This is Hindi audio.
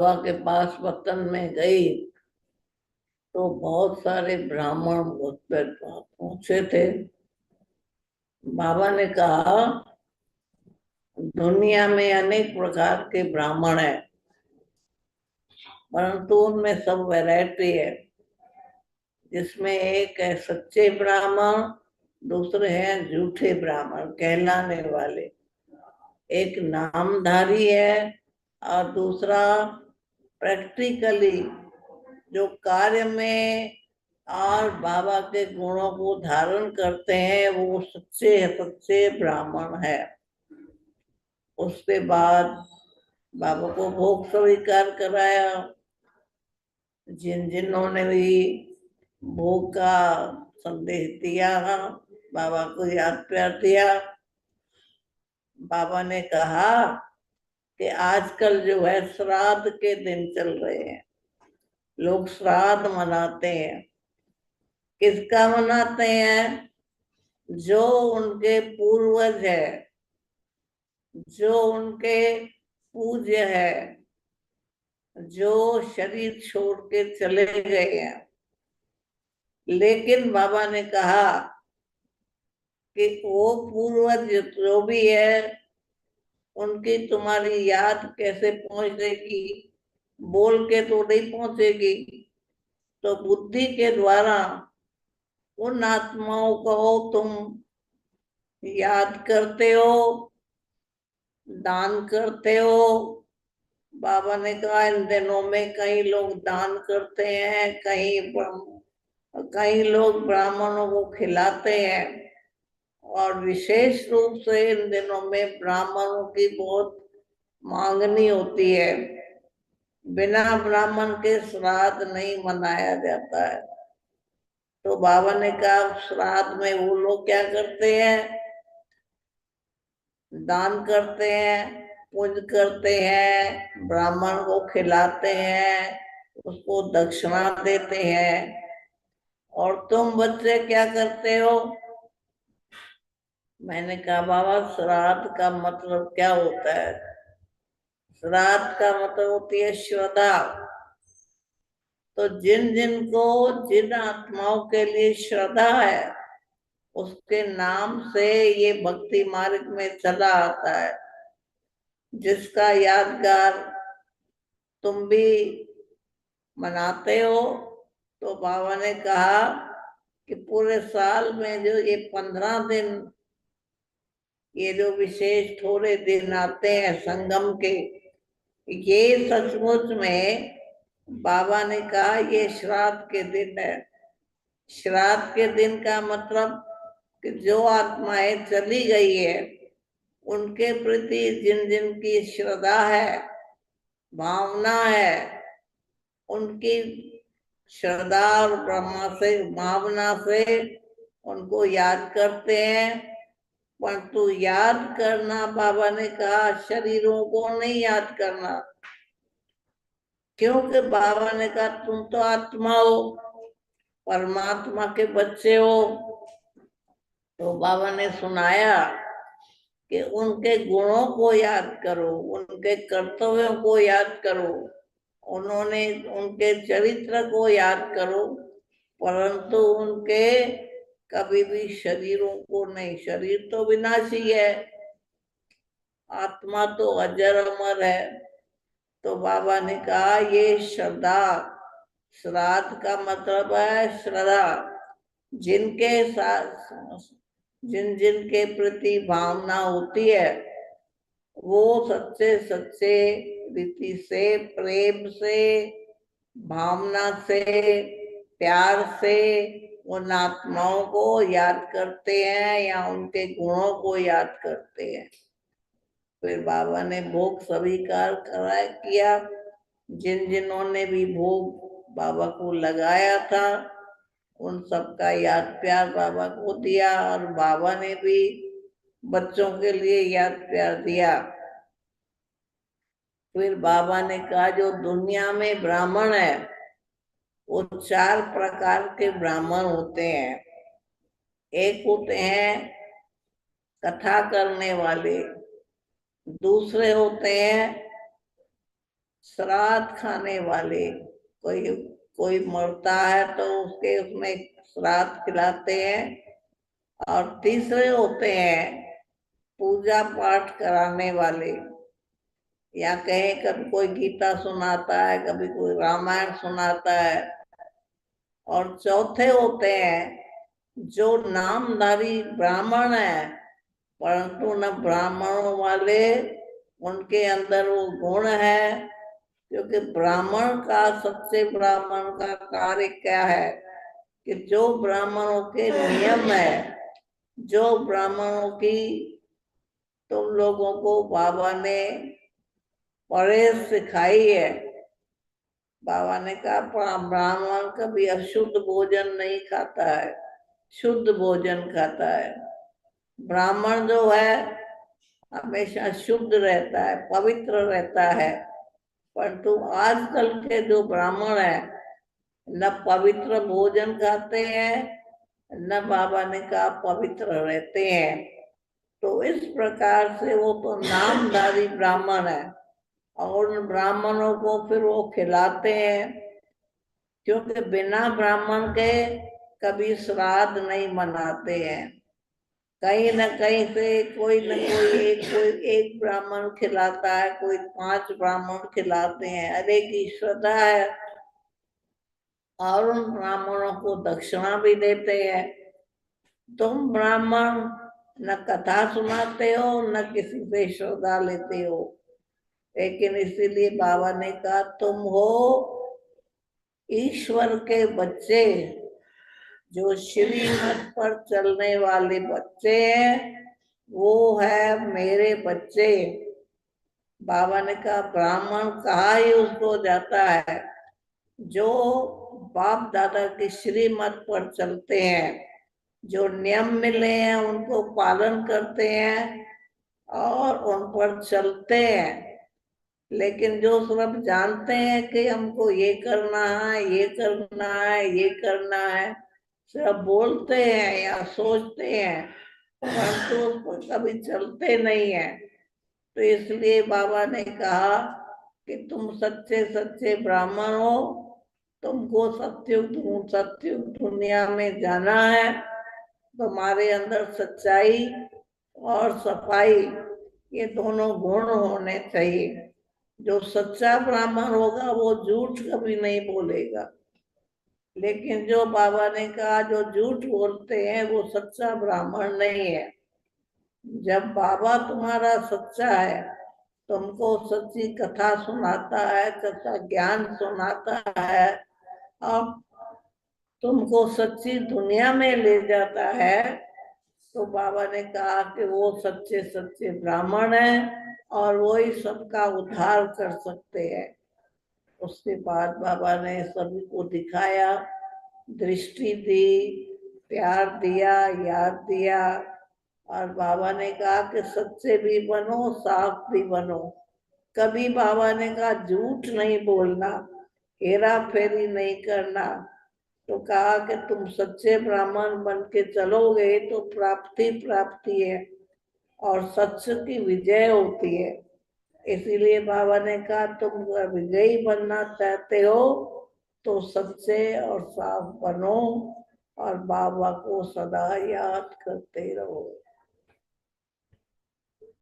बाबा के पास वतन में गई तो बहुत सारे ब्राह्मण मुझ पर पहुंचे थे। बाबा ने कहा, दुनिया में अनेक प्रकार के ब्राह्मण हैं, परंतु उनमें सब वैरायटी है। जिसमें एक है सच्चे ब्राह्मण, दूसरे हैं झूठे ब्राह्मण कहलाने वाले। एक नामधारी है और दूसरा प्रैक्टिकली जो कार्य में और बाबा के गुणों को धारण करते हैं, वो सच्चे सच्चे ब्राह्मण है। उसके बाद बाबा को भोग स्वीकार कराया। जिन जिन्होंने भी भोग का संदेश दिया, बाबा को याद प्यार दिया। बाबा ने कहा कि आजकल जो है श्राद्ध के दिन चल रहे हैं, लोग श्राद्ध मनाते हैं। किसका मनाते हैं? जो उनके पूर्वज है, जो उनके पूज्य है, जो शरीर छोड़ के चले गए हैं। लेकिन बाबा ने कहा कि वो पूर्वज जो भी है, उनकी तुम्हारी याद कैसे पहुंचेगी? बोल के तो नहीं पहुंचेगी। तो बुद्धि के द्वारा उन आत्माओं को तुम याद करते हो, दान करते हो। बाबा ने कहा, इन दिनों में कई लोग दान करते हैं, कई लोग ब्राह्मणों को खिलाते हैं। और विशेष रूप से इन दिनों में ब्राह्मणों की बहुत मांगनी होती है। बिना ब्राह्मण के श्राद्ध नहीं मनाया जाता है। तो बाबा ने कहा, श्राद्ध में वो लोग क्या करते हैं? दान करते हैं, पूज करते हैं, ब्राह्मण को खिलाते हैं, उसको दक्षिणा देते हैं। और तुम बच्चे क्या करते हो? मैंने कहा, बाबा श्राद्ध का मतलब क्या होता है? श्राद्ध का मतलब होती है श्रद्धा। तो जिन जिन को, जिन आत्माओं के लिए श्रद्धा है, उसके नाम से ये भक्ति मार्ग में चला आता है। जिसका यादगार तुम भी मनाते हो। तो बाबा ने कहा कि पूरे साल में जो ये 15 दिन, ये जो विशेष थोड़े दिन आते हैं संगम के, ये सचमुच में बाबा ने कहा ये श्राद्ध के दिन है। श्राद्ध के दिन का मतलब कि जो आत्माएं चली गई है, उनके प्रति जिन जिन की श्रद्धा है, भावना है, उनकी श्रद्धा और ब्रह्मा से भावना से उनको याद करते हैं। परंतु याद करना, बाबा ने कहा, शरीरों को नहीं याद करना। क्योंकि बाबा ने कहा, तुम तो आत्मा हो, परमात्मा के बच्चे हो। तो बाबा ने सुनाया कि उनके गुणों को याद करो, उनके कर्तव्यों को याद करो, उन्होंने उनके चरित्र को याद करो, परंतु उनके कभी भी शरीरों को नहीं। शरीर तो विनाशी है, आत्मा तो अजर अमर है। तो बाबा ने कहा, ये श्रद्धा, श्राद्ध का मतलब है श्रद्धा। जिनके साथ, जिन जिन के प्रति भावना होती है, वो सच्चे सच्चे रीति से, प्रेम से, भावना से, प्यार से उन आत्माओं को याद करते हैं या उनके गुणों को याद करते हैं। फिर बाबा ने भोग स्वीकार करा किया। जिन जिन्होंने भी भोग बाबा को लगाया था, उन सबका याद प्यार बाबा को दिया। और बाबा ने भी बच्चों के लिए याद प्यार दिया। फिर बाबा ने कहा, जो दुनिया में ब्राह्मण है, वो 4 प्रकार के ब्राह्मण होते हैं। एक होते हैं कथा करने वाले, दूसरे होते हैं श्राद्ध खाने वाले, कोई कोई मरता है तो उसके उसमें श्राद्ध खिलाते हैं। और तीसरे होते हैं पूजा पाठ कराने वाले, या कहीं कभी कोई गीता सुनाता है, कभी कोई रामायण सुनाता है। और चौथे होते हैं जो नामधारी ब्राह्मण है, परंतु न ब्राह्मणों वाले उनके अंदर वो गुण है। क्योंकि ब्राह्मण का, सच्चे ब्राह्मण का कार्य क्या है कि जो ब्राह्मणों के नियम है, जो ब्राह्मणों की तुम लोगों को बाबा ने परहेज सिखाई है। बाबा ने कहा ब्राह्मण कभी अशुद्ध भोजन नहीं खाता है, शुद्ध भोजन खाता है। ब्राह्मण जो है हमेशा शुद्ध रहता है, पवित्र रहता है। परंतु आजकल के जो ब्राह्मण है न पवित्र भोजन खाते हैं, न बाबा ने कहा पवित्र रहते हैं। तो इस प्रकार से वो तो नामधारी ब्राह्मण है, और उन ब्राह्मणों को फिर वो खिलाते हैं। क्योंकि बिना ब्राह्मण के कभी श्राद्ध नहीं मनाते हैं। कहीं न कहीं से कोई न कोई एक ब्राह्मण खिलाता है, कोई 5 ब्राह्मण खिलाते हैं, अरे की श्रद्धा है। और उन ब्राह्मणों को दक्षिणा भी देते हैं। तुम ब्राह्मण न कथा सुनाते हो, न किसी से श्रद्धा लेते हो, लेकिन इसीलिए बाबा ने कहा तुम हो ईश्वर के बच्चे, जो श्रीमत पर चलने वाले बच्चे हैं, वो है मेरे बच्चे। बाबा ने कहा ब्राह्मण कहा ही उसको जाता है जो बाप दादा की श्रीमत पर चलते हैं, जो नियम मिले हैं उनको पालन करते हैं और उन पर चलते हैं। लेकिन जो सब जानते हैं कि हमको ये करना है, ये करना है, ये करना है, सब बोलते हैं या सोचते हैं, परंतु उस पर कभी चलते नहीं है। तो इसलिए बाबा ने कहा कि तुम सच्चे सच्चे ब्राह्मण हो, तुमको सत्युग दुनिया में जाना है। तुम्हारे अंदर सच्चाई और सफाई, ये दोनों गुण होने चाहिए। जो सच्चा ब्राह्मण होगा वो झूठ कभी नहीं बोलेगा। लेकिन जो बाबा ने कहा जो झूठ बोलते हैं वो सच्चा ब्राह्मण नहीं है। जब बाबा तुम्हारा सच्चा है, तुमको सच्ची कथा सुनाता है, सच्चा ज्ञान सुनाता है और तुमको सच्ची दुनिया में ले जाता है, तो बाबा ने कहा कि वो सच्चे सच्चे ब्राह्मण हैं और वो ही सबका उद्धार कर सकते हैं। उसके बाद बाबा ने सभी को दिखाया, दृष्टि दी, प्यार दिया, याद दिया। और बाबा ने कहा कि सच्चे भी बनो, साफ भी बनो। कभी बाबा ने कहा झूठ नहीं बोलना, हेरा फेरी नहीं करना। तो कहा कि तुम सच्चे ब्राह्मण बन के चलोगे तो प्राप्ति प्राप्ति है और सच की विजय होती है। इसीलिए बाबा ने कहा तुम विजयी बनना चाहते हो तो सच्चे और साफ बनो और बाबा को सदा याद करते रहो।